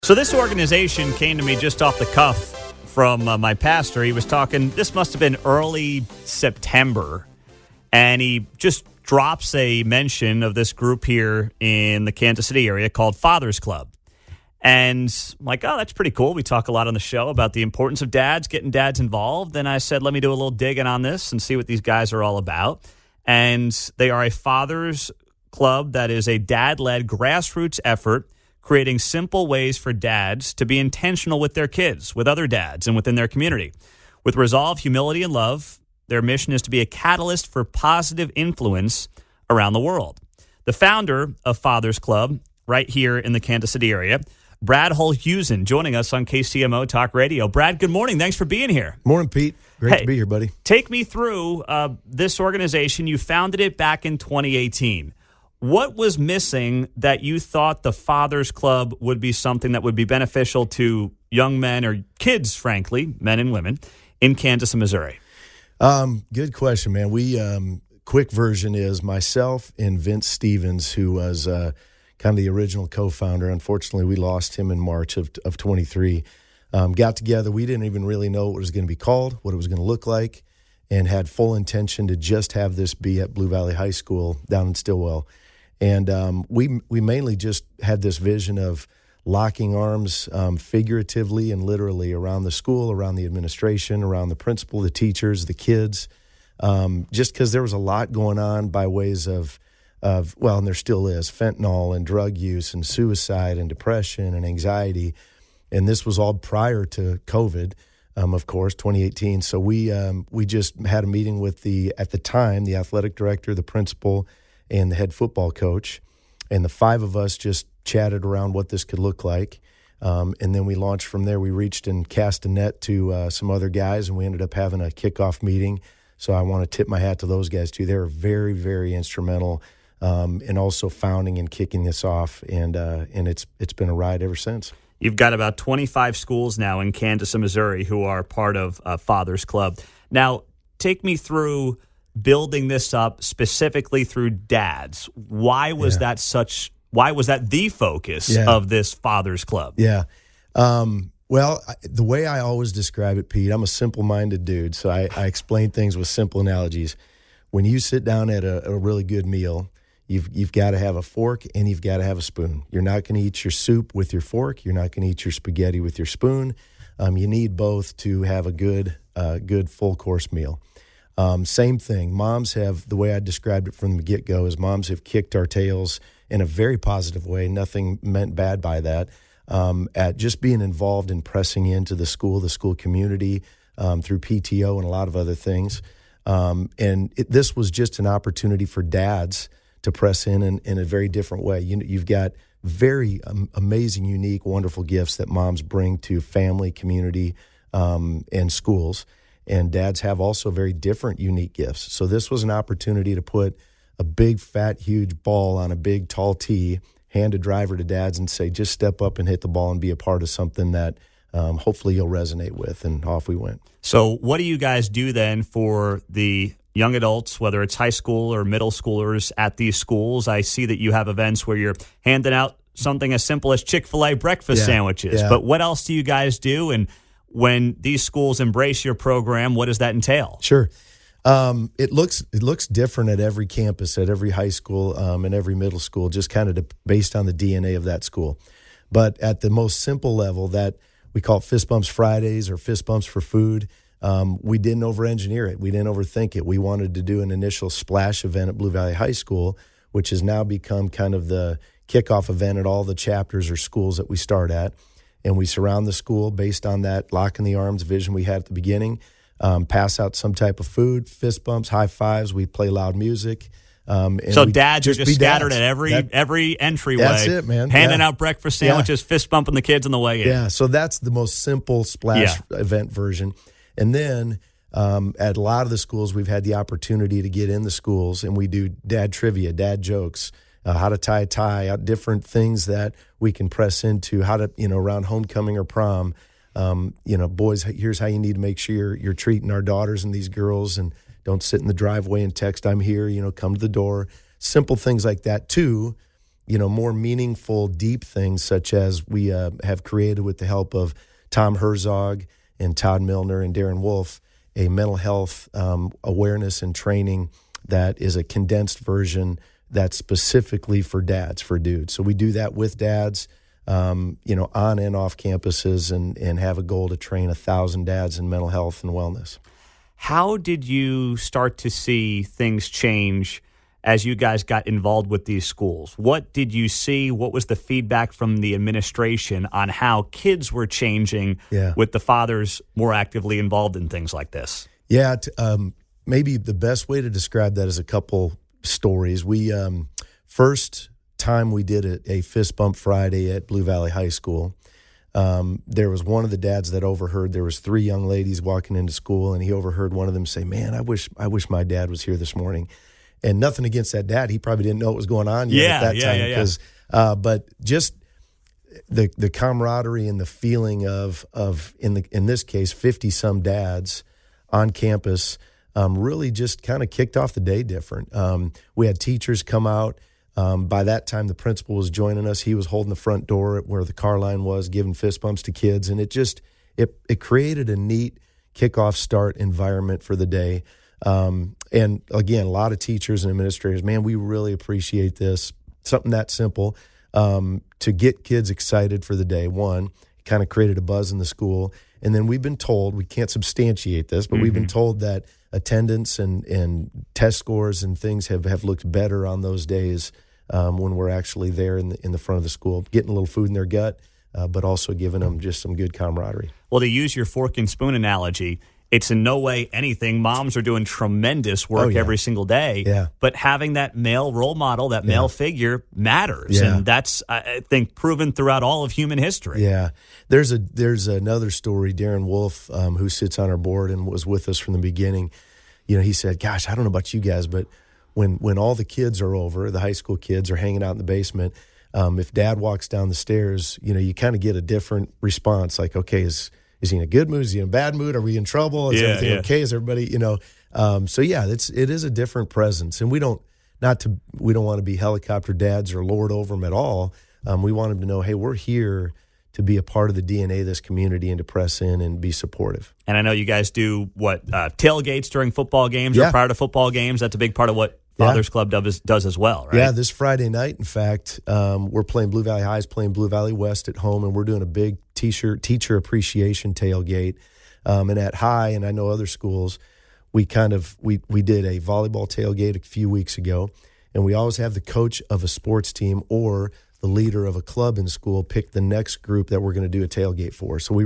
So this organization came to me just off the cuff from my pastor. He was talking, this must have been early September, and he just drops a mention of this group here in the Kansas City area called Fathers Club. And I'm like, oh, that's pretty cool. We talk a lot on the show about the importance of dads, getting dads involved. And I said, let me do a little digging on this and see what these guys are all about. And they are a Fathers Club that is a dad-led grassroots effort creating simple ways for dads to be intentional with their kids, with other dads, and within their community. With resolve, humility, and love, their mission is to be a catalyst for positive influence around the world. The founder of Fathers Club, right here in the Kansas City area, Brad Holdhusen, joining us on KCMO Talk Radio. Brad, good morning. Thanks for being here. Morning, Pete. Great to be here, buddy. Take me through this organization. You founded it back in 2018. What was missing that you thought the Fathers Club would be something that would be beneficial to young men or kids, frankly, men and women, in Kansas and Missouri? Good question, man. We quick version is myself and Vince Stevens, who was kind of the original co-founder. Unfortunately, we lost him in March of 23. Got together. We didn't even really know what it was going to be called, what it was going to look like, and had full intention to just have this be at Blue Valley High School down in Stillwell. And we mainly just had this vision of locking arms figuratively and literally around the school, around the administration, around the principal, the teachers, the kids, just because there was a lot going on by ways of well, and there still is, fentanyl and drug use and suicide and depression and anxiety. And this was all prior to COVID, of course, 2018. So we just had a meeting with at the time, the athletic director, the principal, and the head football coach. And the five of us just chatted around what this could look like. And then we launched from there. We reached and cast a net to some other guys, and we ended up having a kickoff meeting. So I want to tip my hat to those guys, too. They were very, very instrumental in also founding and kicking this off. And it's been a ride ever since. You've got about 25 schools now in Kansas and Missouri who are part of Fathers Club. Now, take me through building this up specifically through dads. Why was that the focus of this Fathers Club? Yeah. Well, the way I always describe it, Pete, I'm a simple-minded dude, so I explain things with simple analogies. When you sit down at a really good meal, you've got to have a fork and you've got to have a spoon. You're not going to eat your soup with your fork. You're not going to eat your spaghetti with your spoon. You need both to have a good full-course meal. Same thing. Moms have, the way I described it from the get-go, is moms have kicked our tails in a very positive way, nothing meant bad by that, at just being involved in pressing into the school community through PTO and a lot of other things. This was just an opportunity for dads to press in a very different way. You've got very amazing, unique, wonderful gifts that moms bring to family, community, and schools. And dads have also very different, unique gifts. So this was an opportunity to put a big, fat, huge ball on a big, tall tee, hand a driver to dads and say, just step up and hit the ball and be a part of something that hopefully you'll resonate with. And off we went. So what do you guys do then for the young adults, whether it's high school or middle schoolers at these schools? I see that you have events where you're handing out something as simple as Chick-fil-A breakfast sandwiches. Yeah. But what else do you guys do? And when these schools embrace your program, what does that entail? Sure. It looks different at every campus, at every high school, and every middle school, just kind of based on the DNA of that school. But at the most simple level, that we call it Fist Bumps Fridays or Fist Bumps for Food, we didn't over-engineer it. We didn't overthink it. We wanted to do an initial splash event at Blue Valley High School, which has now become kind of the kickoff event at all the chapters or schools that we start at. And we surround the school based on that lock in the arms vision we had at the beginning, pass out some type of food, fist bumps, high fives. We play loud music. So dads are just scattered at every entryway. That's it, man. Handing out breakfast sandwiches, fist bumping the kids on the way in. Yeah, so that's the most simple splash event version. And then at a lot of the schools, we've had the opportunity to get in the schools, and we do dad trivia, dad jokes, how to tie a tie, different things that we can press into, how to, around homecoming or prom, boys, here's how you need to make sure you're treating our daughters and these girls, and don't sit in the driveway and text, I'm here, come to the door. Simple things like that, too, more meaningful, deep things, such as we have created with the help of Tom Herzog and Todd Milner and Darren Wolf, a mental health awareness and training that is a condensed version that's specifically for dads, for dudes. So we do that with dads, on and off campuses, and have a goal to train 1,000 dads in mental health and wellness. How did you start to see things change as you guys got involved with these schools? What did you see? What was the feedback from the administration on how kids were changing with the fathers more actively involved in things like this? Yeah, maybe the best way to describe that is a couple stories. We first time we did a fist bump Friday at Blue Valley High School, there was one of the dads that overheard. There was 3 young ladies walking into school, and he overheard one of them say, "Man, I wish my dad was here this morning." And nothing against that dad. He probably didn't know what was going on yet at that time. Because, but just the camaraderie and the feeling of in this case 50-some dads on campus really just kind of kicked off the day different. We had teachers come out. By that time, the principal was joining us. He was holding the front door where the car line was, giving fist bumps to kids, and it created a neat kickoff start environment for the day. And again, a lot of teachers and administrators, man, we really appreciate this. Something that simple to get kids excited for the day. One, it kind of created a buzz in the school. And then we've been told, we can't substantiate this, but we've been told that attendance and test scores and things have looked better on those days when we're actually there in the front of the school, getting a little food in their gut, but also giving them just some good camaraderie. Well, to use your fork and spoon analogy, it's in no way anything. Moms are doing tremendous work every single day. Yeah. But having that male role model, that male figure matters. Yeah. And that's, I think, proven throughout all of human history. Yeah. There's another story. Darren Wolf, who sits on our board and was with us from the beginning, he said, "Gosh, I don't know about you guys, but when all the kids are over, the high school kids are hanging out in the basement, if dad walks down the stairs, you kind of get a different response. Like, okay, is he in a good mood? Is he in a bad mood? Are we in trouble? Is everything okay? Is everybody, So it is a different presence, and we don't want to be helicopter dads or lord over them at all. We want them to know, hey, we're here to be a part of the DNA of this community and to press in and be supportive. And I know you guys do tailgates during football games or prior to football games. That's a big part of what Fathers Club does as well, right? Yeah, this Friday night, in fact, we're playing Blue Valley High is playing Blue Valley West at home, and we're doing a big teacher appreciation tailgate. And at High, and I know other schools, we did a volleyball tailgate a few weeks ago, and we always have the coach of a sports team or the leader of a club in school pick the next group that we're going to do a tailgate for. So we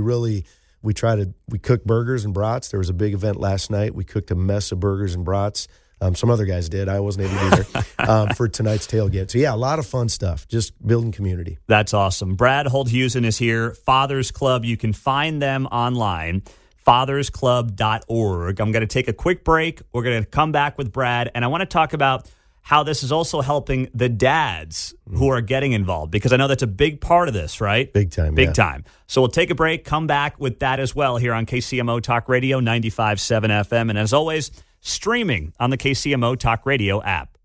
cook burgers and brats. There was a big event last night. We cooked a mess of burgers and brats. Some other guys did. I wasn't able to be there for tonight's tailgate. So, a lot of fun stuff, just building community. That's awesome. Brad Holdhusen is here. Fathers Club, you can find them online, fathersclub.org. I'm going to take a quick break. We're going to come back with Brad, and I want to talk about how this is also helping the dads who are getting involved, because I know that's a big part of this, right? Big time. Big time. So we'll take a break, come back with that as well here on KCMO Talk Radio 95.7 FM. And as always, streaming on the KCMO Talk Radio app.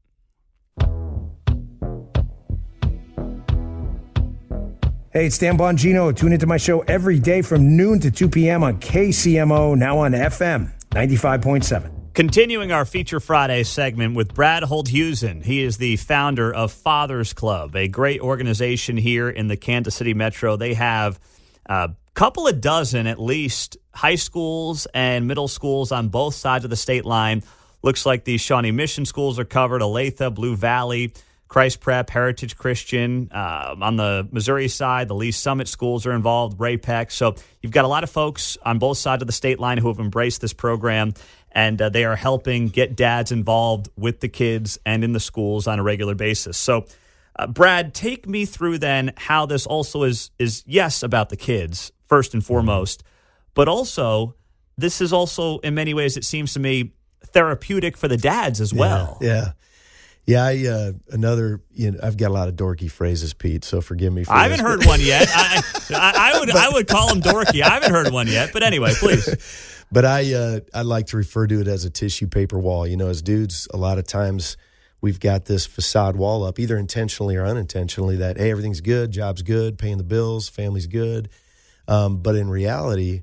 Hey, it's Dan Bongino. Tune into my show every day from noon to 2 p.m. on KCMO, now on FM 95.7. Continuing our Feature Friday segment with Brad Holdhusen. He is the founder of Fathers Club, a great organization here in the Kansas City Metro. They have a couple of dozen, at least, high schools and middle schools on both sides of the state line. Looks like the Shawnee Mission schools are covered, Olathe, Blue Valley, Christ Prep, Heritage Christian. On the Missouri side, the Lee Summit schools are involved, Ray Peck. So you've got a lot of folks on both sides of the state line who have embraced this program, and they are helping get dads involved with the kids and in the schools on a regular basis. So, Brad, take me through then how this also is yes, about the kids, first and foremost, but also this is also, in many ways, it seems to me, therapeutic for the dads as well. Yeah. I've got a lot of dorky phrases, Pete, so forgive me for I haven't heard one yet. I would call them dorky. I haven't heard one yet, but anyway, please. But I like to refer to it as a tissue paper wall. As dudes, a lot of times we've got this facade wall up, either intentionally or unintentionally, that, hey, everything's good, job's good, paying the bills, family's good. But in reality,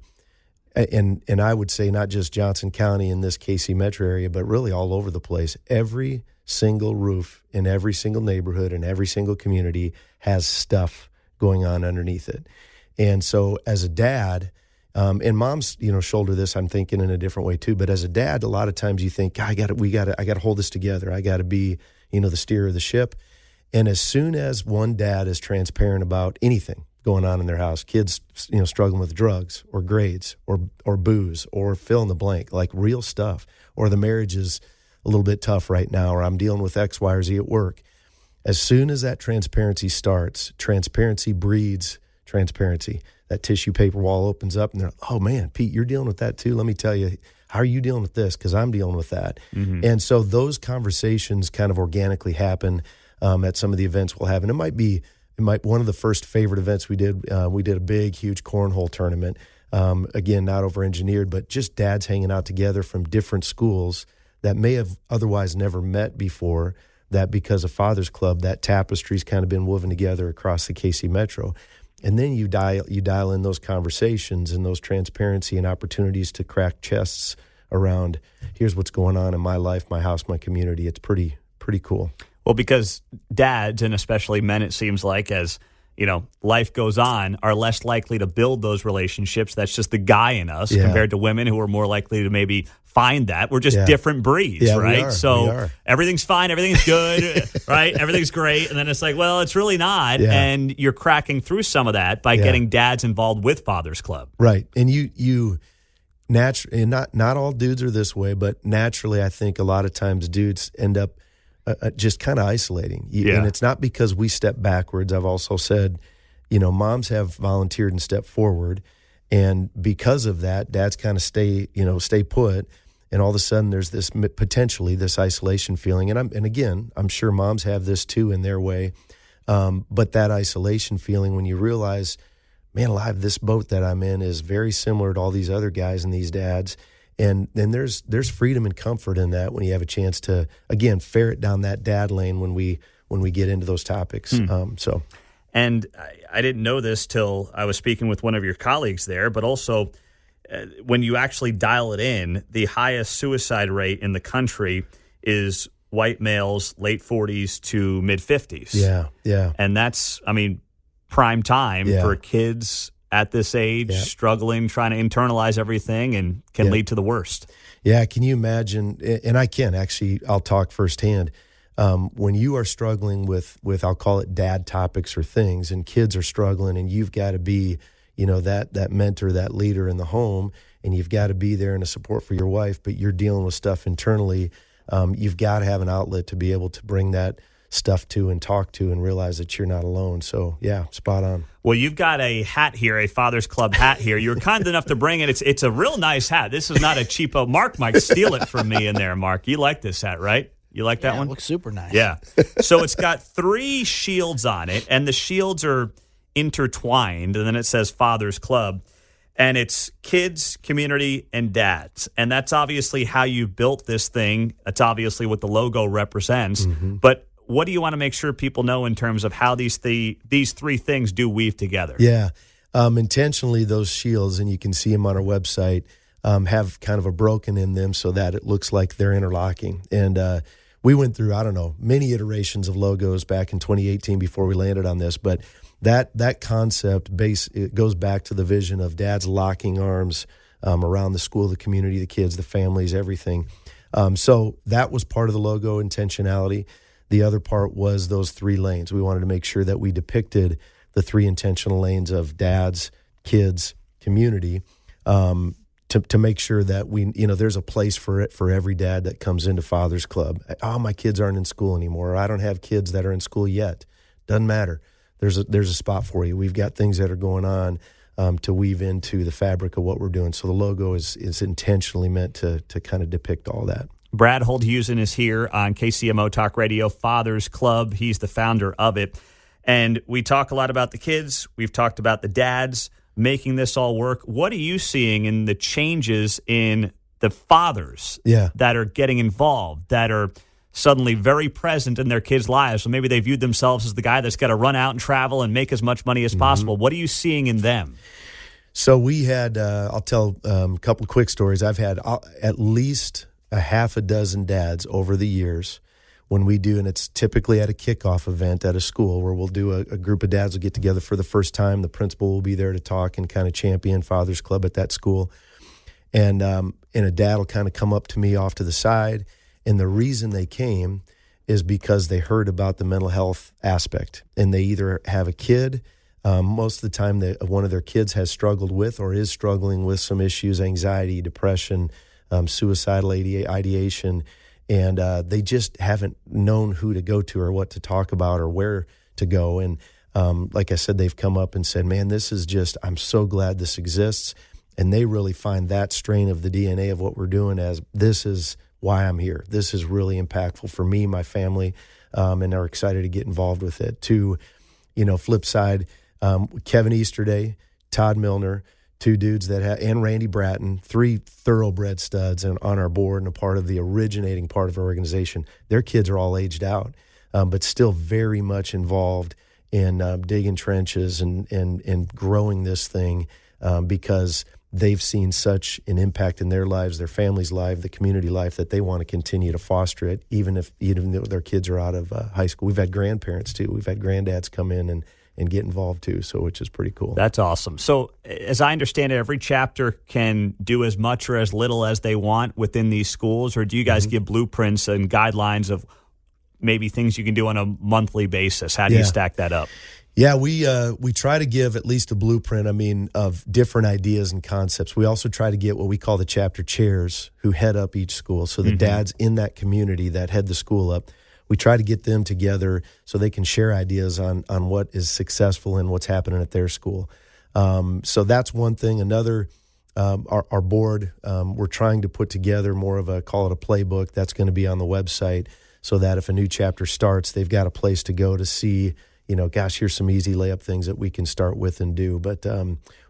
and I would say not just Johnson County in this KC metro area, but really all over the place, every single roof in every single neighborhood and every single community has stuff going on underneath it. And so as a dad, and moms, shoulder this, I'm thinking in a different way too, but as a dad, a lot of times you think, I got to hold this together. I got to be, the steer of the ship. And as soon as one dad is transparent about anything going on in their house, kids, struggling with drugs or grades or booze or fill in the blank, like real stuff, or the marriage is a little bit tough right now, or I'm dealing with X, Y, or Z at work. As soon as that transparency starts, transparency breeds transparency. That tissue paper wall opens up and they're, oh man, Pete, you're dealing with that too. Let me tell you, how are you dealing with this? Because I'm dealing with that. Mm-hmm. And so those conversations kind of organically happen at some of the events we'll have. And it might one of the first favorite events we did a big, huge cornhole tournament. Again, not over-engineered, but just dads hanging out together from different schools that may have otherwise never met before, that because of Father's Club, that tapestry's kind of been woven together across the KC Metro. And then you dial in those conversations and those transparency and opportunities to crack chests around, here's what's going on in my life, my house, my community. It's pretty cool. Well, because dads, and especially men, it seems like, as life goes on, are less likely to build those relationships. That's just the guy in us compared to women who are more likely to maybe find that. We're just different breeds, right? So everything's fine, everything's good, right? Everything's great. And then it's like, well, it's really not. Yeah. And you're cracking through some of that by getting dads involved with Father's Club. Right. And you naturally, and not all dudes are this way, but naturally I think a lot of times dudes end up just kind of isolating. And it's not because we step backwards. I've also said, moms have volunteered and stepped forward. And because of that, dads kind of stay put. And all of a sudden there's this potentially this isolation feeling. And again, I'm sure moms have this too in their way. But that isolation feeling, when you realize, man alive, this boat that I'm in is very similar to all these other guys and these dads. And then there's freedom and comfort in that when you have a chance to, again, ferret down that dad lane when we get into those topics. And I didn't know this till I was speaking with one of your colleagues there, but also when you actually dial it in, the highest suicide rate in the country is white males, late 40s to mid 50s. Yeah. And that's, prime time for kids at this age, struggling, trying to internalize everything, and can lead to the worst. Yeah, can you imagine, and I can actually, I'll talk firsthand, when you are struggling with I'll call it dad topics or things, and kids are struggling, and you've got to be, that mentor, that leader in the home, and you've got to be there and a support for your wife, but you're dealing with stuff internally, you've got to have an outlet to be able to bring that stuff to and talk to and realize that you're not alone. So, yeah, spot on. Well, you've got a hat here, a Father's Club hat here. You were kind enough to bring it. It's a real nice hat. This is not a cheapo. Mark might steal it from me in there, Mark. You like this hat, right? You like that one? It looks super nice. Yeah. So it's got 3 shields on it, and the shields are intertwined, and then it says Father's Club. And it's kids, community, and dads. And that's obviously how you built this thing. That's obviously what the logo represents. Mm-hmm. But what do you want to make sure people know in terms of how these 3 things do weave together? Yeah. Intentionally, those shields, and you can see them on our website, have kind of a broken in them so that it looks like they're interlocking. And we went through, many iterations of logos back in 2018 before we landed on this. But that concept it goes back to the vision of dads locking arms around the school, the community, the kids, the families, everything. So that was part of the logo intentionality. The other part was those 3 lanes. We wanted to make sure that we depicted the 3 intentional lanes of dads, kids, community, to make sure that there's a place for it for every dad that comes into Father's Club. Oh, my kids aren't in school anymore. Or I don't have kids that are in school yet. Doesn't matter. There's a spot for you. We've got things that are going on to weave into the fabric of what we're doing. So the logo is intentionally meant to kind of depict all that. Brad Holdhusen is here on KCMO Talk Radio, Father's Club. He's the founder of it. And we talk a lot about the kids. We've talked about the dads making this all work. What are you seeing in the changes in the fathers that are getting involved, that are suddenly very present in their kids' lives. So maybe they viewed themselves as the guy that's got to run out and travel and make as much money as possible. What are you seeing in them? So we had, I'll tell a couple quick stories. I've had at least a half a dozen dads over the years when we do, and it's typically at a kickoff event at a school where we'll do a group of dads will get together for the first time. The principal will be there to talk and kind of champion Father's Club at that school. And a dad will kind of come up to me off to the side. And the reason they came is because they heard about the mental health aspect. And they either have a kid, most of the time one of their kids has struggled with or is struggling with some issues, anxiety, depression, suicidal ideation, and they just haven't known who to go to or what to talk about or where to go. And like I said, they've come up and said, man, this is just, I'm so glad this exists. And they really find that strain of the DNA of what we're doing as, this is why I'm here. This is really impactful for me, my family, and are excited to get involved with it. To, flip side, Kevin Easterday, Todd Milner, two dudes and Randy Bratton, three thoroughbred studs and on our board and a part of the originating part of our organization. Their kids are all aged out, but still very much involved in digging trenches and growing this thing because they've seen such an impact in their lives, their family's life, the community life, that they want to continue to foster it, even though their kids are out of high school. We've had grandparents too. We've had granddads come in and get involved too, so which is pretty cool. That's awesome. So as I understand it, every chapter can do as much or as little as they want within these schools, or do you guys give blueprints and guidelines of maybe things you can do on a monthly basis? How do you stack that up? Yeah, we try to give at least a blueprint, of different ideas and concepts. We also try to get what we call the chapter chairs who head up each school. So the dads in that community that head the school up, we try to get them together so they can share ideas on what is successful and what's happening at their school. So that's one thing. Another, our board, we're trying to put together more of call it a playbook that's going to be on the website so that if a new chapter starts, they've got a place to go to see, here's some easy layup things that we can start with and do. But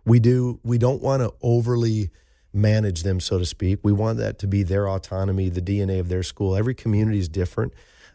we don't want to overly manage them, so to speak. We want that to be their autonomy, the DNA of their school. Every community is different.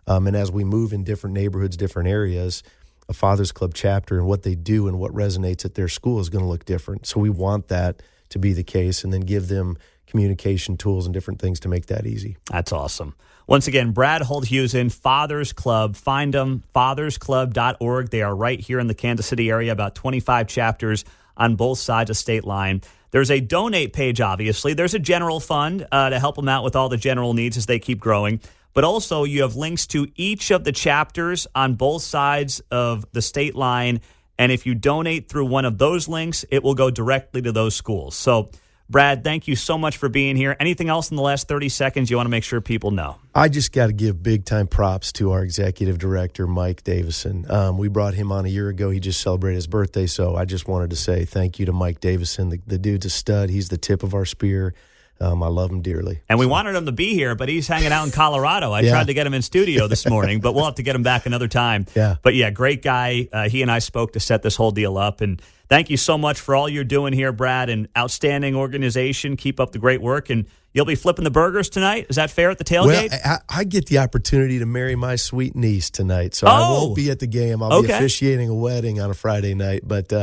And as we move in different neighborhoods, different areas, a Father's Club chapter and what they do and what resonates at their school is going to look different. So we want that to be the case and then give them communication tools and different things to make that easy. That's awesome. Once again, Brad Holdhusen, Father's Club. Find them, fathersclub.org. They are right here in the Kansas City area, about 25 chapters on both sides of state line. There's a donate page, obviously. There's a general fund to help them out with all the general needs as they keep growing. But also you have links to each of the chapters on both sides of the state line. And if you donate through one of those links, it will go directly to those schools. So, Brad, thank you so much for being here. Anything else in the last 30 seconds you want to make sure people know? I just got to give big-time props to our executive director, Mike Davison. We brought him on a year ago. He just celebrated his birthday, so I just wanted to say thank you to Mike Davison. The dude's a stud. He's the tip of our spear. I love him dearly. And we wanted him to be here, but he's hanging out in Colorado. I tried to get him in studio this morning, but we'll have to get him back another time. Yeah. But yeah, great guy. He and I spoke to set this whole deal up. And thank you so much for all you're doing here, Brad. An outstanding organization. Keep up the great work. And you'll be flipping the burgers tonight? Is that fair at the tailgate? Well, I get the opportunity to marry my sweet niece tonight, so I won't be at the game. I'll be officiating a wedding on a Friday night, but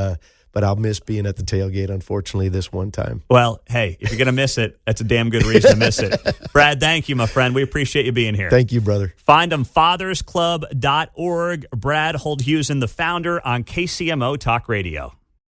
I'll miss being at the tailgate, unfortunately, this one time. Well, hey, if you're going to miss it, that's a damn good reason to miss it. Brad, thank you, my friend. We appreciate you being here. Thank you, brother. Find them, fathersclub.org. Brad Holdhusen, the founder, on KCMO Talk Radio.